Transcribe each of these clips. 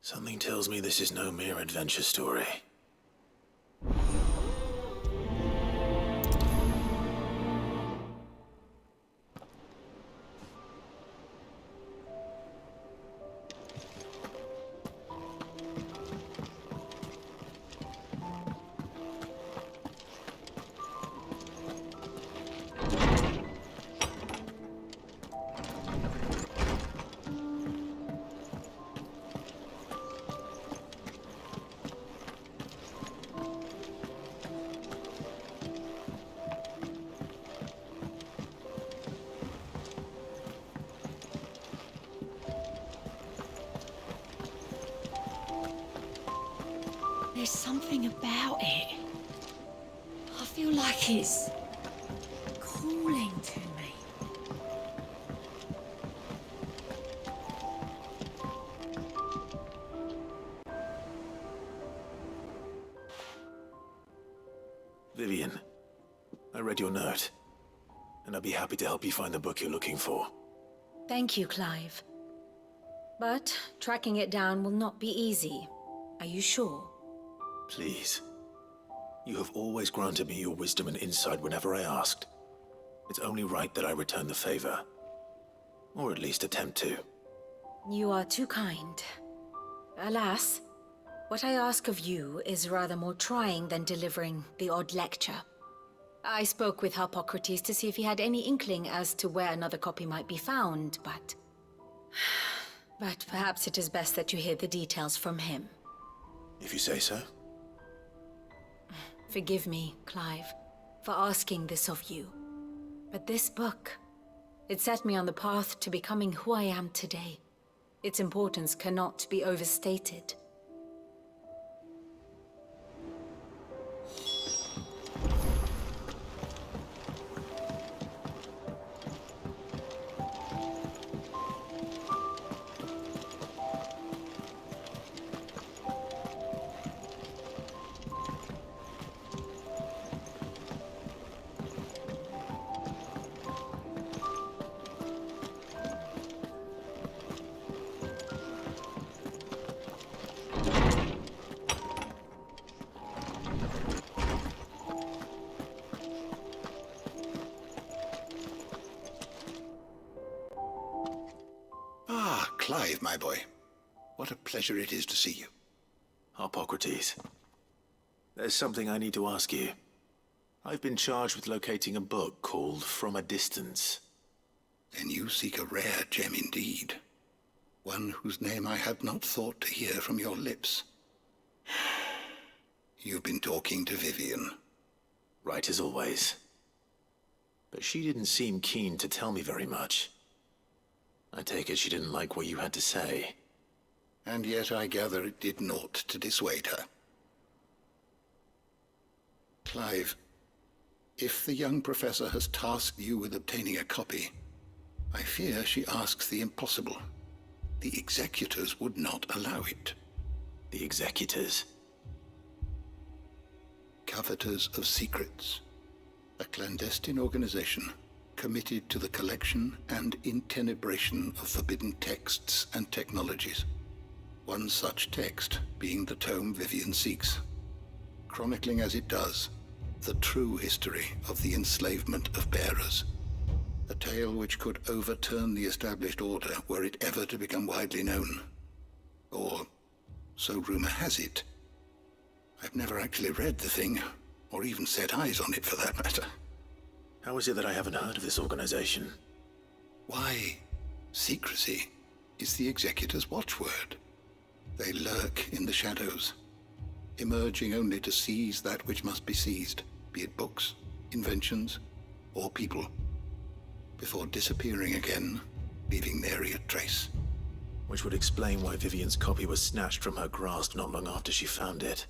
Something tells me this is no mere adventure story. There's something about it. I feel like it's calling to me. Vivian, I read your note, and I'd be happy to help you find the book you're looking for. Thank you, Clive. But tracking it down will not be easy. Are you sure? Please. You have always granted me your wisdom and insight whenever I asked. It's only right that I return the favor. Or at least attempt to. You are too kind. Alas, what I ask of you is rather more trying than delivering the odd lecture. I spoke with Hippocrates to see if he had any inkling as to where another copy might be found, but... But perhaps it is best that you hear the details from him. If you say so. Forgive me, Clive, for asking this of you. But this book, it set me on the path to becoming who I am today. Its importance cannot be overstated. Clive, my boy. What a pleasure it is to see you. Hippocrates. There's something I need to ask you. I've been charged with locating a book called From a Distance. Then you seek a rare gem indeed. One whose name I had not thought to hear from your lips. You've been talking to Vivian. Right as always. But she didn't seem keen to tell me very much. I take it she didn't like what you had to say. And yet I gather it did naught to dissuade her. Clive, if the young professor has tasked you with obtaining a copy, I fear she asks the impossible. The executors would not allow it. The executors? Coveters of secrets. A clandestine organization committed to the collection and intenebration of forbidden texts and technologies. One such text being the tome Vivian seeks, chronicling as it does the true history of the enslavement of bearers, a tale which could overturn the established order were it ever to become widely known. Or, so rumor has it. I've never actually read the thing, or even set eyes on it for that matter. How is it that I haven't heard of this organization? Why, secrecy is the executor's watchword. They lurk in the shadows, emerging only to seize that which must be seized, be it books, inventions, or people, before disappearing again, leaving nary a trace. Which would explain why Vivian's copy was snatched from her grasp not long after she found it.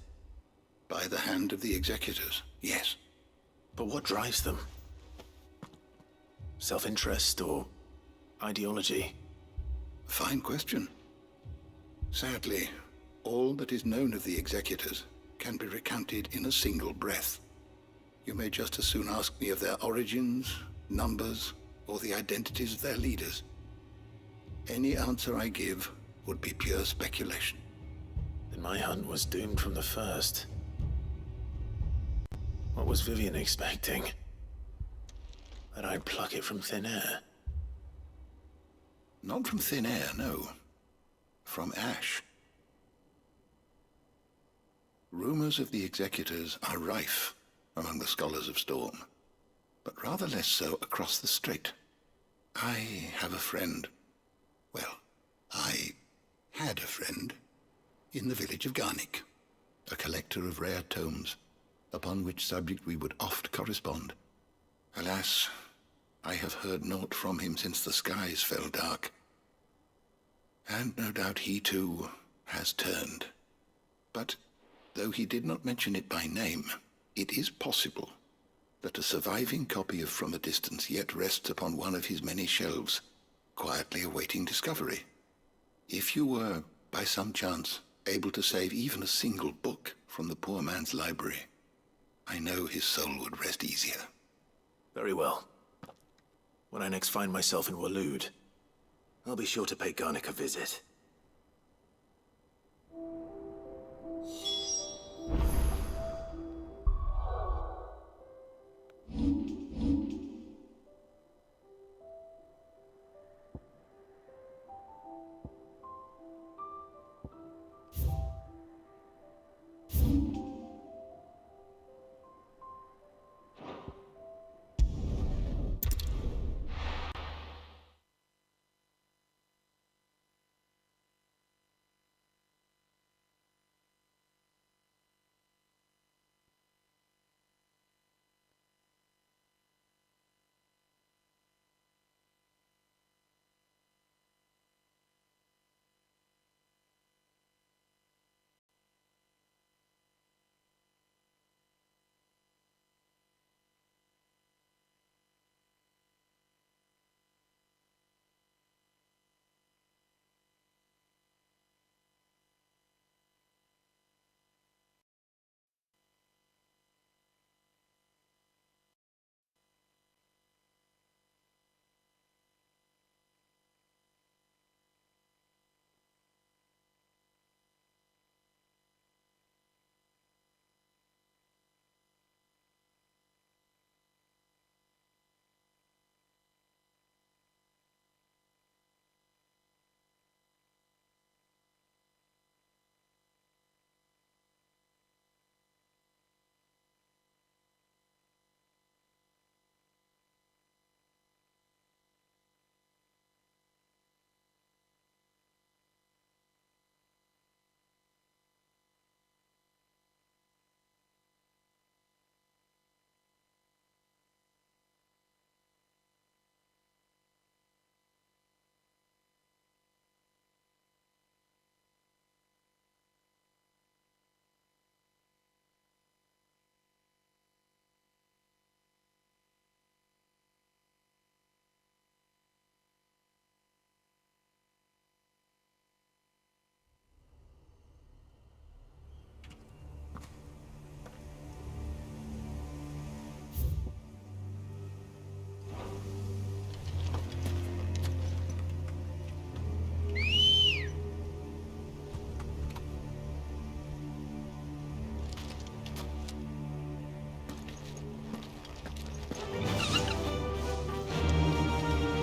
By the hand of the executors, yes. But what drives them? Self-interest or ideology? Fine question. Sadly, all that is known of the executors can be recounted in a single breath. You may just as soon ask me of their origins, numbers, or the identities of their leaders. Any answer I give would be pure speculation. My hunt was doomed from the first. What was Vivian expecting? That I'd pluck it from thin air? Not from thin air, no. From ash. Rumors of the executors are rife among the scholars of Storm, but rather less so across the strait. I have a friend. Well, I had a friend in the village of Garnick, a collector of rare tomes, upon which subject we would oft correspond. Alas, I have heard naught from him since the skies fell dark. And no doubt he too has turned. But though he did not mention it by name, it is possible that a surviving copy of From a Distance yet rests upon one of his many shelves, quietly awaiting discovery. If you were, by some chance, able to save even a single book from the poor man's library, I know his soul would rest easier. Very well. When I next find myself in Waloed, I'll be sure to pay Garnick a visit.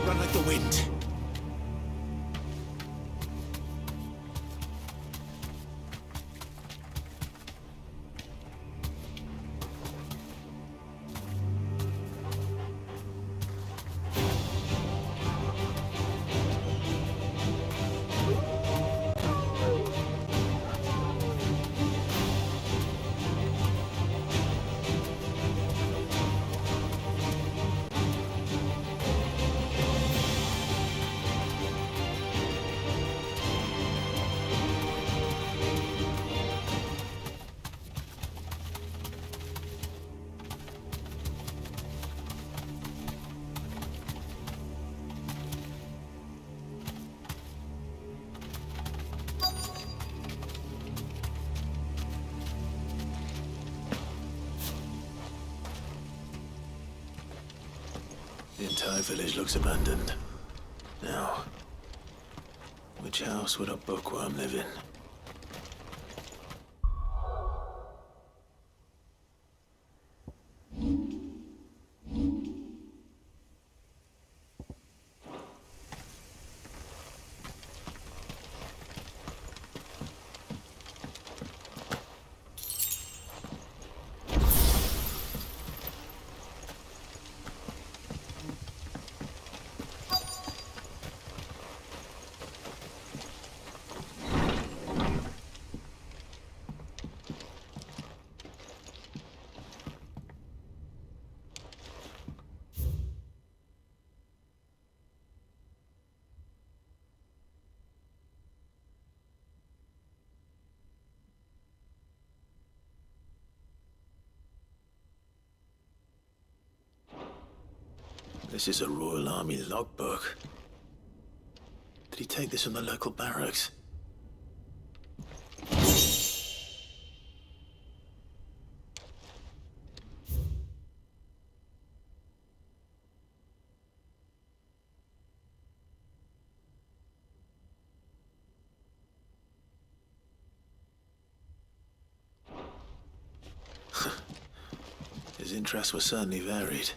Run like the wind. The entire village looks abandoned. Now, which house would a bookworm live in? This is a Royal Army logbook. Did he take this from the local barracks? His interests were certainly varied.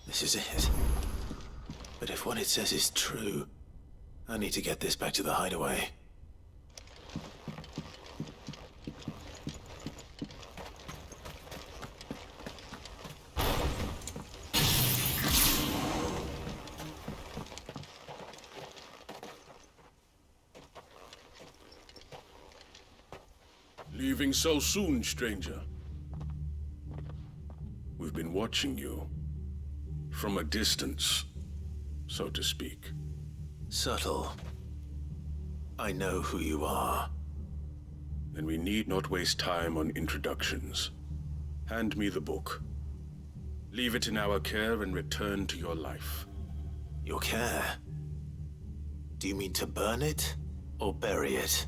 This is it. But if what it says is true, I need to get this back to the hideaway. Leaving so soon, stranger? We've been watching you. From a distance, so to speak. Subtle. I know who you are. Then we need not waste time on introductions. Hand me the book. Leave it in our care and return to your life. Your care? Do you mean to burn it or bury it?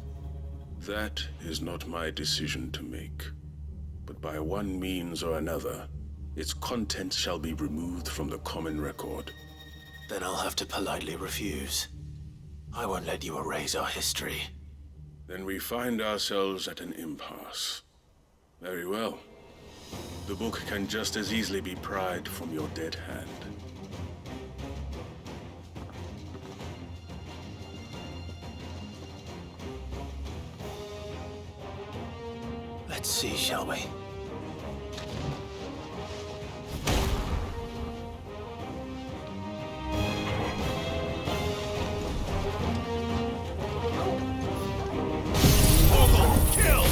That is not my decision to make. But by one means or another, its contents shall be removed from the common record. Then I'll have to politely refuse. I won't let you erase our history. Then we find ourselves at an impasse. Very well. The book can just as easily be pried from your dead hand. Let's see, shall we? Kill!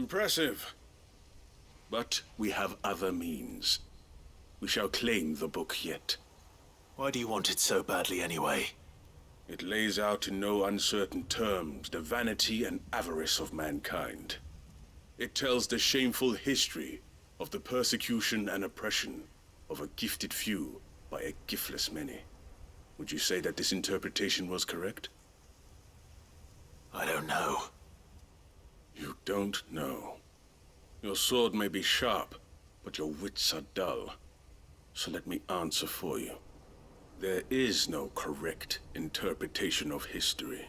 Impressive. But we have other means. We shall claim the book yet. Why do you want it so badly anyway? It lays out in no uncertain terms the vanity and avarice of mankind. It tells the shameful history of the persecution and oppression of a gifted few by a giftless many. Would you say that this interpretation was correct? I don't know. You don't know. Your sword may be sharp, but your wits are dull. So let me answer for you. There is no correct interpretation of history.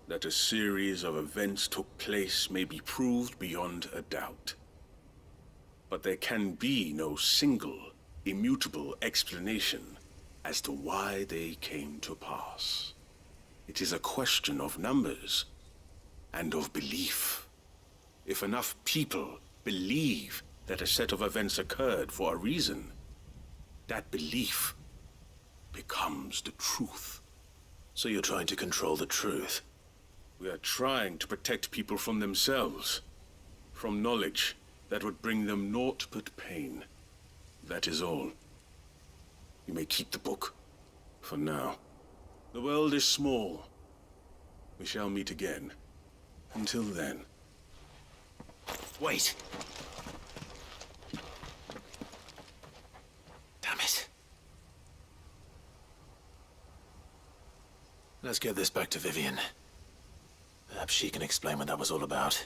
That a series of events took place may be proved beyond a doubt. But there can be no single, immutable explanation as to why they came to pass. It is a question of numbers and of belief. If enough people believe that a set of events occurred for a reason, that belief becomes the truth. So you're trying to control the truth? We are trying to protect people from themselves, from knowledge that would bring them naught but pain. That is all. You may keep the book, for now. The world is small. We shall meet again. Until then. Wait! Damn it. Let's get this back to Vivian. Perhaps she can explain what that was all about.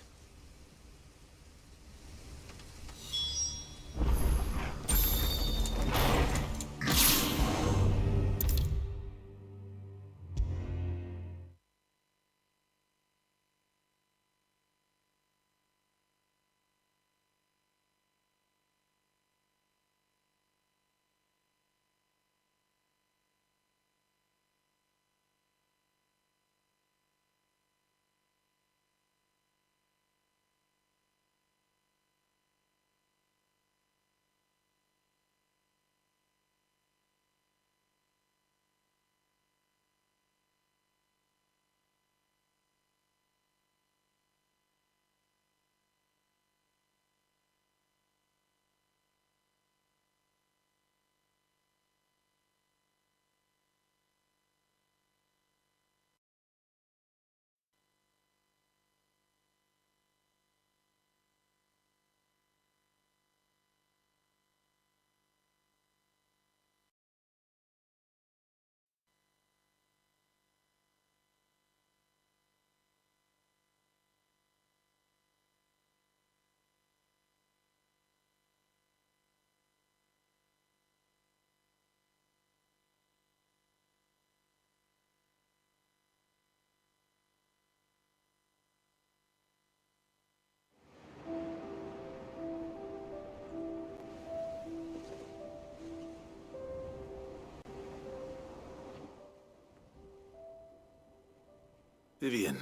Vivian.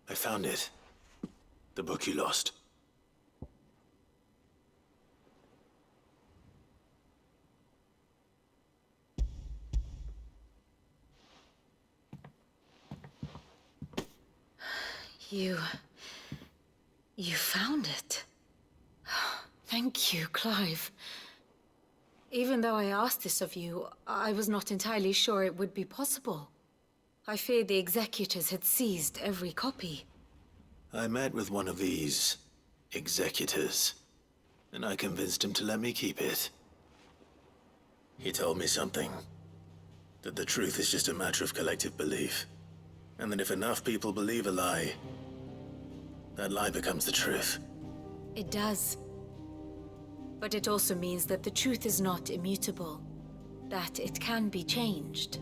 I found it. The book you lost. You found it. Thank you, Clive. Even though I asked this of you, I was not entirely sure it would be possible. I feared the executors had seized every copy. I met with one of these executors, and I convinced him to let me keep it. He told me something. That the truth is just a matter of collective belief. And that if enough people believe a lie, that lie becomes the truth. It does. But it also means that the truth is not immutable. That it can be changed.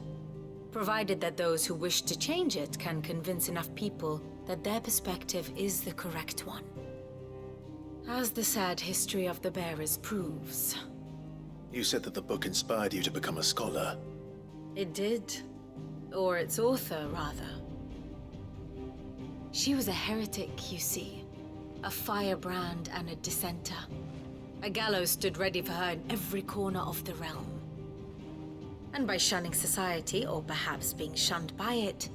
Provided that those who wish to change it can convince enough people that their perspective is the correct one. As the sad history of the bearers proves. You said that the book inspired you to become a scholar. It did. Or its author, rather. She was a heretic, you see. A firebrand and a dissenter. A gallows stood ready for her in every corner of the realm. And by shunning society, or perhaps being shunned by it,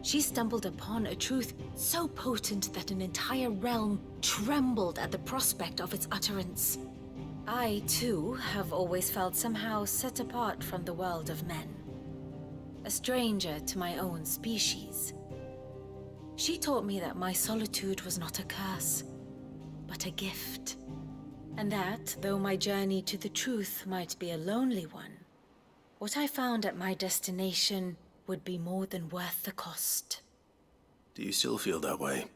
She stumbled upon a truth so potent that an entire realm trembled at the prospect of its utterance. I, too, have always felt somehow set apart from the world of men. A stranger to my own species. She taught me that my solitude was not a curse, but a gift. And that, though my journey to the truth might be a lonely one, what I found at my destination would be more than worth the cost. Do you still feel that way?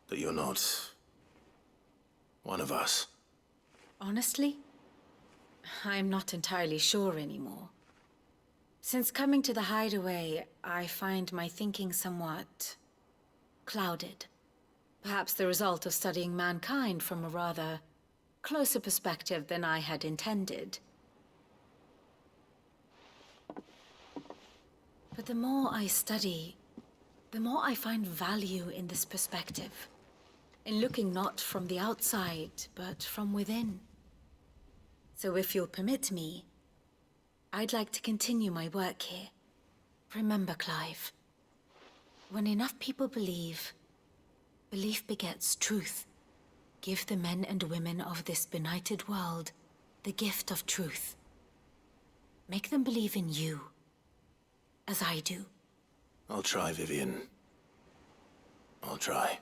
That you're not one of us? Honestly, I'm not entirely sure anymore. Since coming to the hideaway, I find my thinking somewhat clouded. Perhaps the result of studying mankind from a rather closer perspective than I had intended. But the more I study, the more I find value in this perspective. In looking not from the outside, but from within. So if you'll permit me, I'd like to continue my work here. Remember, Clive, when enough people believe, belief begets truth. Give the men and women of this benighted world the gift of truth. Make them believe in you, as I do. I'll try, Vivian. I'll try.